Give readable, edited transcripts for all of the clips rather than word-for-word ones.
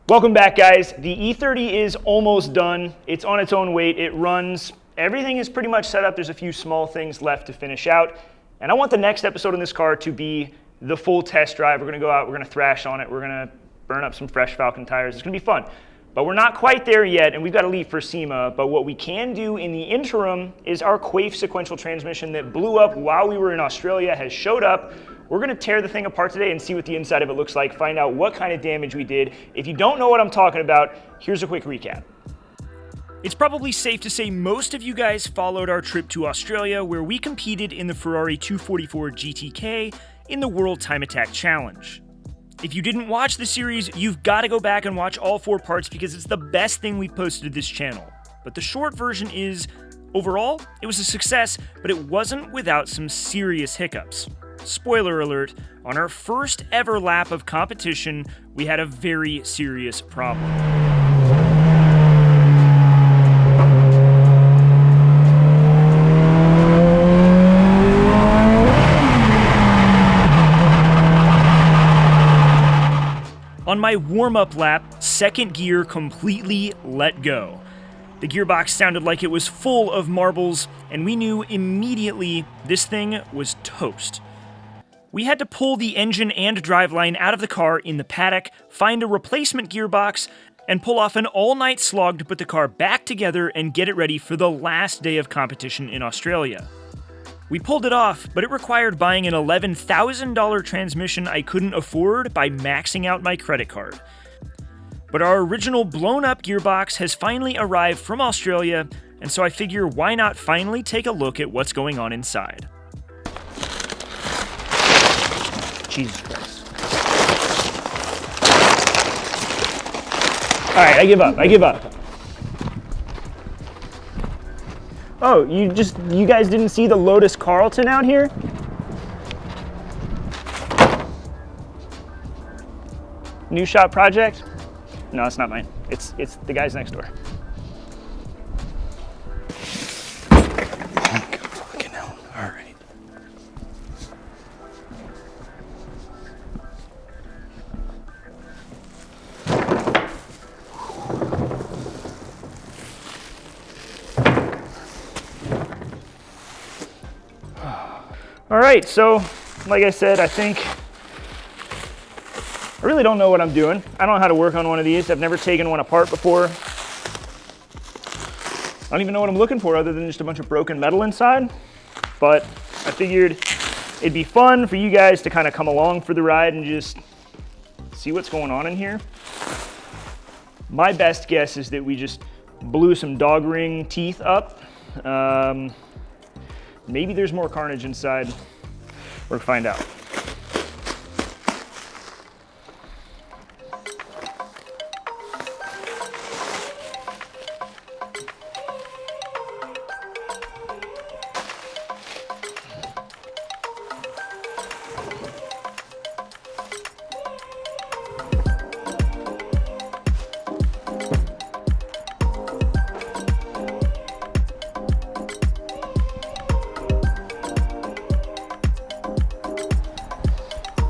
Welcome back, guys. The E30 is almost done. It's on its own weight. It runs. Everything is pretty much set up. There's a few small things left to finish out. And I want the next episode on this car to be the full test drive. We're going to go out. We're going to thrash on it. We're going to burn up some fresh Falcon tires. It's going to be fun. But we're not quite there yet, and we've got to leave for SEMA. But what we can do in the interim is our Quaife sequential transmission that blew up while we were in Australia has showed up. We're going to tear the thing apart today and see what the inside of it looks like, find out what kind of damage we did. If you don't know what I'm talking about, here's a quick recap. It's probably safe to say most of you guys followed our trip to Australia, where we competed in the Ferrari 244 GTK in the World Time Attack Challenge. If you didn't watch the series, you've got to go back and watch all 4 parts because it's the best thing we've posted to this channel. But the short version is, overall, it was a success, but it wasn't without some serious hiccups. Spoiler alert, on our first ever lap of competition, we had a very serious problem. On my warm-up lap, second gear completely let go. The gearbox sounded like it was full of marbles, and we knew immediately this thing was toast. We had to pull the engine and driveline out of the car in the paddock, find a replacement gearbox, and pull off an all-night slog to put the car back together and get it ready for the last day of competition in Australia. We pulled it off, but it required buying an $11,000 transmission I couldn't afford by maxing out my credit card. But our original blown-up gearbox has finally arrived from Australia, and so I figure why not finally take a look at what's going on inside. Jesus Christ. All right, I give up. Oh, you guys didn't see the Lotus Carlton out here? New shop project? No, it's not mine. It's the guys next door. Fucking hell. All right. All right, so like I said, I really don't know what I'm doing. I don't know how to work on one of these. I've never taken one apart before. I don't even know what I'm looking for other than just a bunch of broken metal inside. But I figured it'd be fun for you guys to kind of come along for the ride and just see what's going on in here. My best guess is that we just blew some dog ring teeth up. Maybe there's more carnage inside. We'll find out.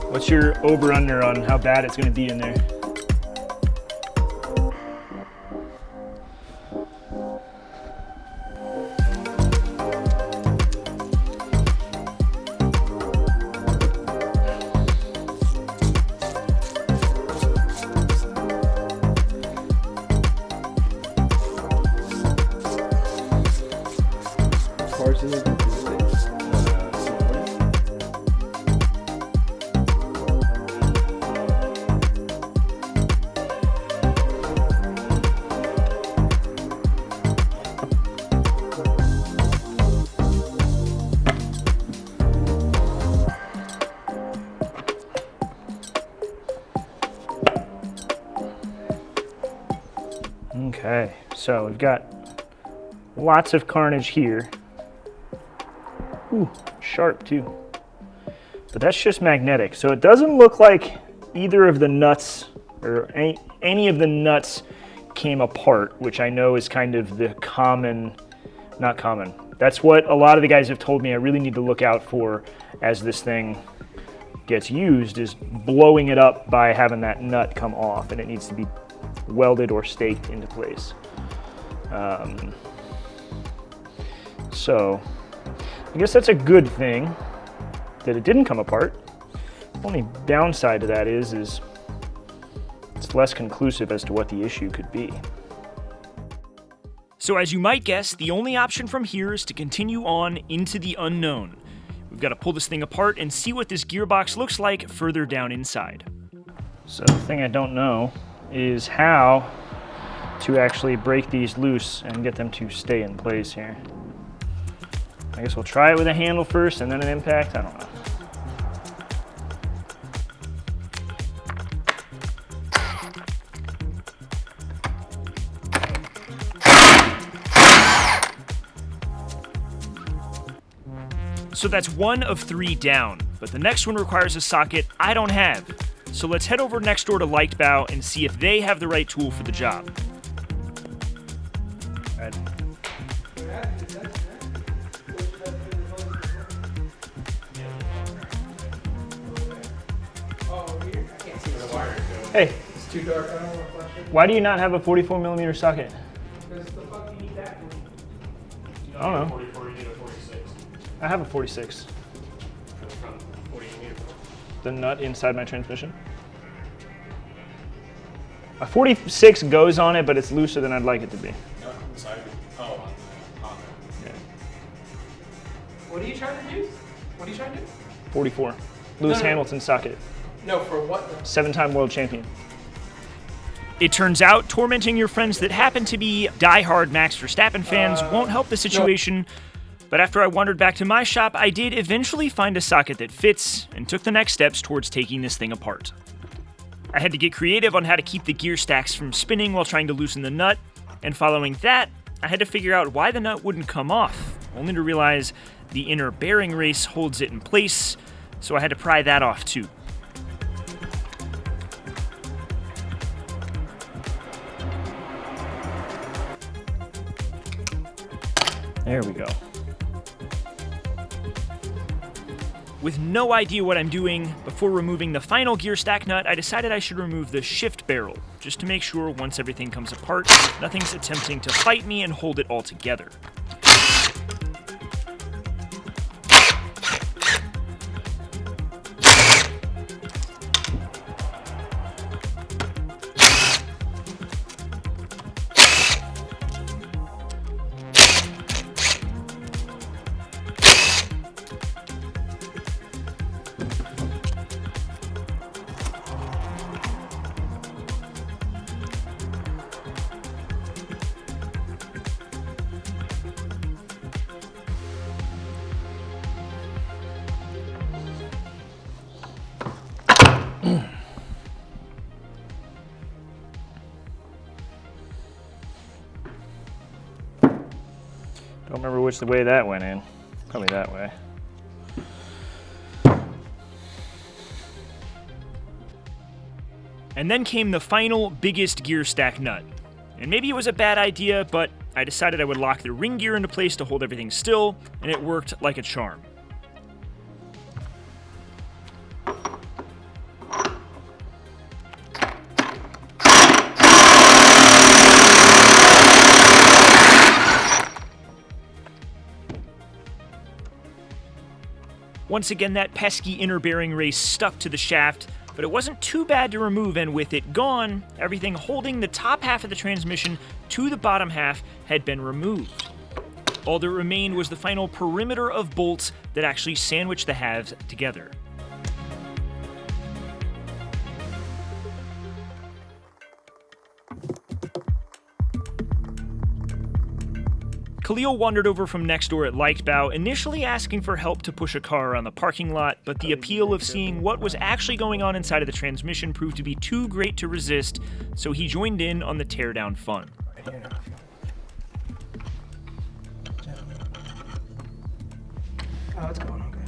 What's your over-under on how bad it's going to be in there? Okay, so we've got lots of carnage here. Ooh, sharp too. But that's just magnetic. So it doesn't look like either of the nuts or any of the nuts came apart, which I know is kind of the not common. That's what a lot of the guys have told me I really need to look out for as this thing gets used is blowing it up by having that nut come off, and it needs to be welded or staked into place. So I guess that's a good thing that it didn't come apart. The only downside to that is it's less conclusive as to what the issue could be. So as you might guess, the only option from here is to continue on into the unknown. We've got to pull this thing apart and see what this gearbox looks like further down inside. So the thing I don't know is how to actually break these loose and get them to stay in place here. I guess we'll try it with a handle first and then an impact, I don't know. So that's 1 of 3 down, but the next one requires a socket I don't have. So let's head over next door to Leichtbau and see if they have the right tool for the job. Right. Hey, It's too dark. I don't want to flash it. why do you not have a 44mm socket? Because the fuck do you need that for? I don't know. 44, you need a 46. I have a 46. What do you need it for? The nut inside my transmission. A 46 goes on it, but it's looser than I'd like it to be. No, inside. Oh, on the Honda. Yeah. What are you trying to do? What are you trying to do? 44. Lewis No. Hamilton socket. No, for what? 7-time world champion. It turns out tormenting your friends that happen to be diehard Max Verstappen fans won't help the situation. But after I wandered back to my shop, I did eventually find a socket that fits and took the next steps towards taking this thing apart. I had to get creative on how to keep the gear stacks from spinning while trying to loosen the nut, and following that, I had to figure out why the nut wouldn't come off, only to realize the inner bearing race holds it in place, so I had to pry that off too. There we go. With no idea what I'm doing, before removing the final gear stack nut, I decided I should remove the shift barrel, just to make sure once everything comes apart, nothing's attempting to fight me and hold it all together. Don't remember which way that went in. Probably that way. And then came the final, biggest gear stack nut. And maybe it was a bad idea, but I decided I would lock the ring gear into place to hold everything still, and it worked like a charm. Once again, that pesky inner bearing race stuck to the shaft, but it wasn't too bad to remove, and with it gone, everything holding the top half of the transmission to the bottom half had been removed. All that remained was the final perimeter of bolts that actually sandwiched the halves together. Khalil wandered over from next door at Leichtbau, initially asking for help to push a car around the parking lot, but the appeal of seeing what was actually going on inside of the transmission proved to be too great to resist, so he joined in on the teardown fun. Oh, it's going okay.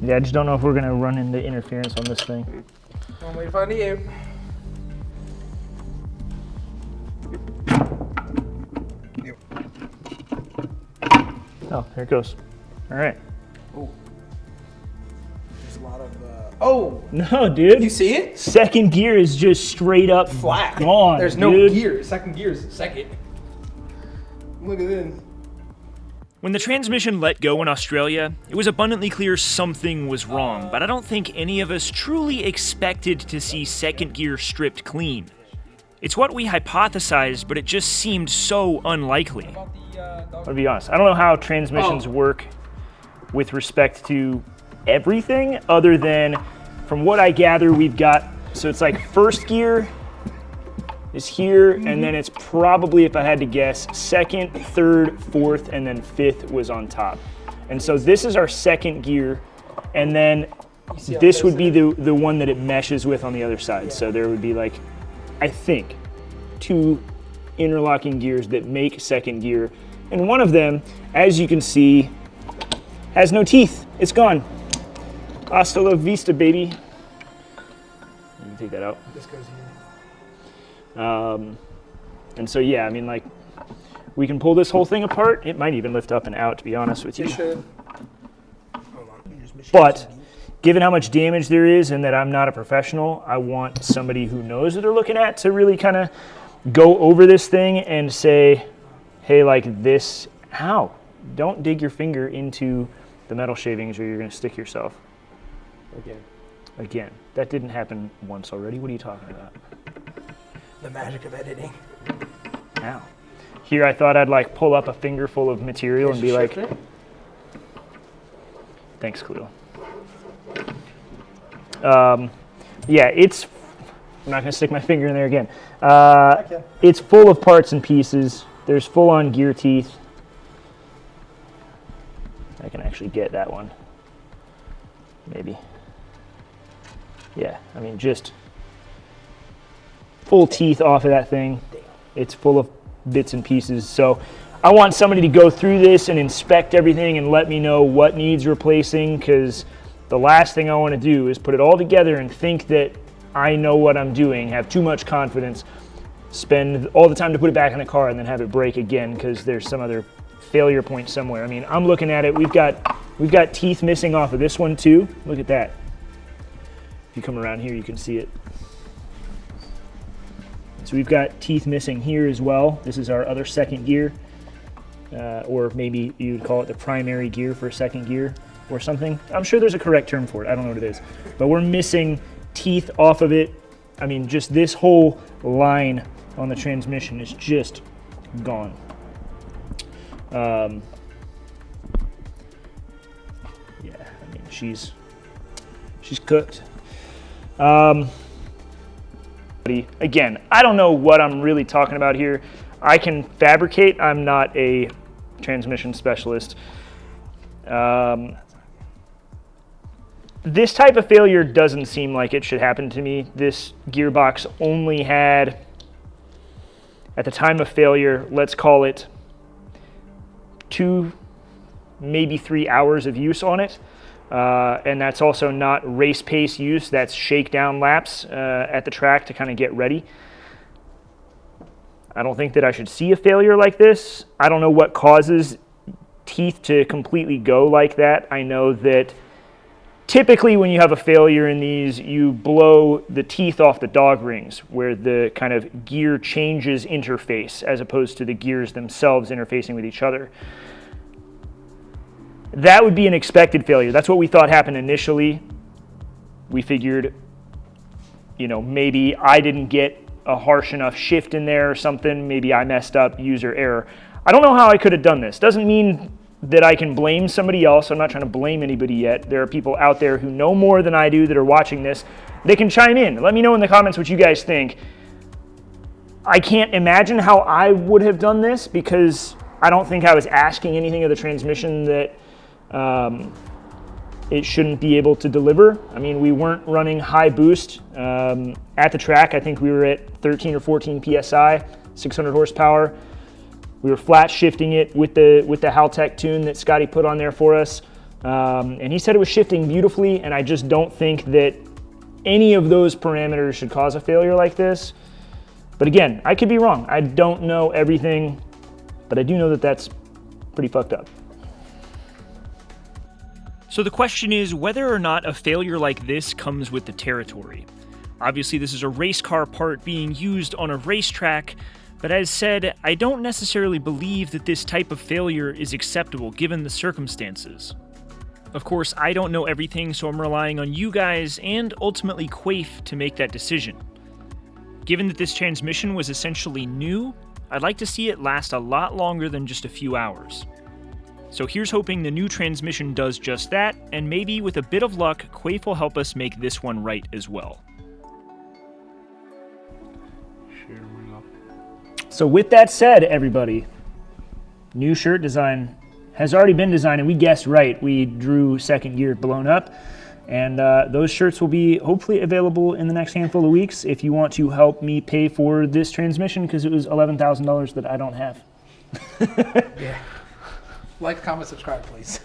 Yeah, I just don't know if we're gonna run into interference on this thing. One way to find you. Oh, here it goes. All right. Oh. There's a lot of Oh, No, dude. you see it? Second gear is just straight up Flat. gone. There's no dude. gear. Second gear is second. Look at this. When the transmission let go in Australia, it was abundantly clear something was wrong, but I don't think any of us truly expected to see second gear stripped clean. It's what we hypothesized, but it just seemed so unlikely. I'll be honest, I don't know how transmissions work with respect to everything, other than from what I gather we've got, so it's like first gear is here, and then it's probably, if I had to guess, second, third, fourth, and then fifth was on top. And so this is our second gear, and then this would be the one that it meshes with on the other side. So there would be like, I think, 2 interlocking gears that make second gear. And one of them, as you can see, has no teeth. It's gone. Hasta la vista, baby. You can take that out. This goes here. And so, yeah, I mean, like, we can pull this whole thing apart. It might even lift up and out, to be honest with you. You should. But given how much damage there is and that I'm not a professional, I want somebody who knows what they're looking at to really kind of go over this thing and say, hey, like this, ow, don't dig your finger into the metal shavings or you're going to stick yourself. Again, that didn't happen once already. What are you talking about? The magic of editing. Ow. Here I thought I'd like pull up a finger full of material and be like, thanks, Khalil. Yeah, it's, I'm not gonna stick my finger in there again. It's full of parts and pieces. There's full on gear teeth. I can actually get that one. Maybe. Yeah, I mean, just full teeth off of that thing. It's full of bits and pieces. So I want somebody to go through this and inspect everything and let me know what needs replacing, because the last thing I want to do is put it all together and think that I know what I'm doing, have too much confidence, spend all the time to put it back in the car and then have it break again because there's some other failure point somewhere. I mean, I'm looking at it. We've got teeth missing off of this one too. Look at that. If you come around here, you can see it. So we've got teeth missing here as well. This is our other second gear, or maybe you would call it the primary gear for a second gear or something. I'm sure there's a correct term for it. I don't know what it is. But we're missing teeth off of it. I mean, just this whole line on the transmission is just gone. Yeah, I mean, she's cooked. Again, I don't know what I'm really talking about here. I can fabricate. I'm not a transmission specialist. This type of failure doesn't seem like it should happen to me. This gearbox only had, at the time of failure, let's call it 2, maybe 3 hours of use on it. And that's also not race pace use, that's shakedown laps at the track to kind of get ready. I don't think that I should see a failure like this. I don't know what causes teeth to completely go like that. I know that typically when you have a failure in these, you blow the teeth off the dog rings where the kind of gear changes interface as opposed to the gears themselves interfacing with each other. That would be an expected failure. That's what we thought happened initially. We figured, you know, maybe I didn't get a harsh enough shift in there or something. Maybe I messed up, user error. I don't know how I could have done this. Doesn't mean that I can blame somebody else. I'm not trying to blame anybody yet. There are people out there who know more than I do that are watching this. They can chime in. Let me know in the comments what you guys think. I can't imagine how I would have done this because I don't think I was asking anything of the transmission that it shouldn't be able to deliver. I mean, we weren't running high boost at the track. I think we were at 13 or 14 PSI, 600 horsepower. We were flat shifting it with the Haltech tune that Scotty put on there for us. And he said it was shifting beautifully, and I just don't think that any of those parameters should cause a failure like this. But again, I could be wrong. I don't know everything, but I do know that that's pretty fucked up. So the question is whether or not a failure like this comes with the territory. Obviously, this is a race car part being used on a racetrack, but as said, I don't necessarily believe that this type of failure is acceptable given the circumstances. Of course, I don't know everything, so I'm relying on you guys and ultimately Quaife to make that decision. Given that this transmission was essentially new, I'd like to see it last a lot longer than just a few hours. So here's hoping the new transmission does just that, and maybe with a bit of luck, Quaife will help us make this one right as well. So with that said, everybody, new shirt design has already been designed, and we guessed right. We drew second gear blown up, and those shirts will be hopefully available in the next handful of weeks if you want to help me pay for this transmission, because it was $11,000 that I don't have. Yeah. Like, comment, subscribe, please.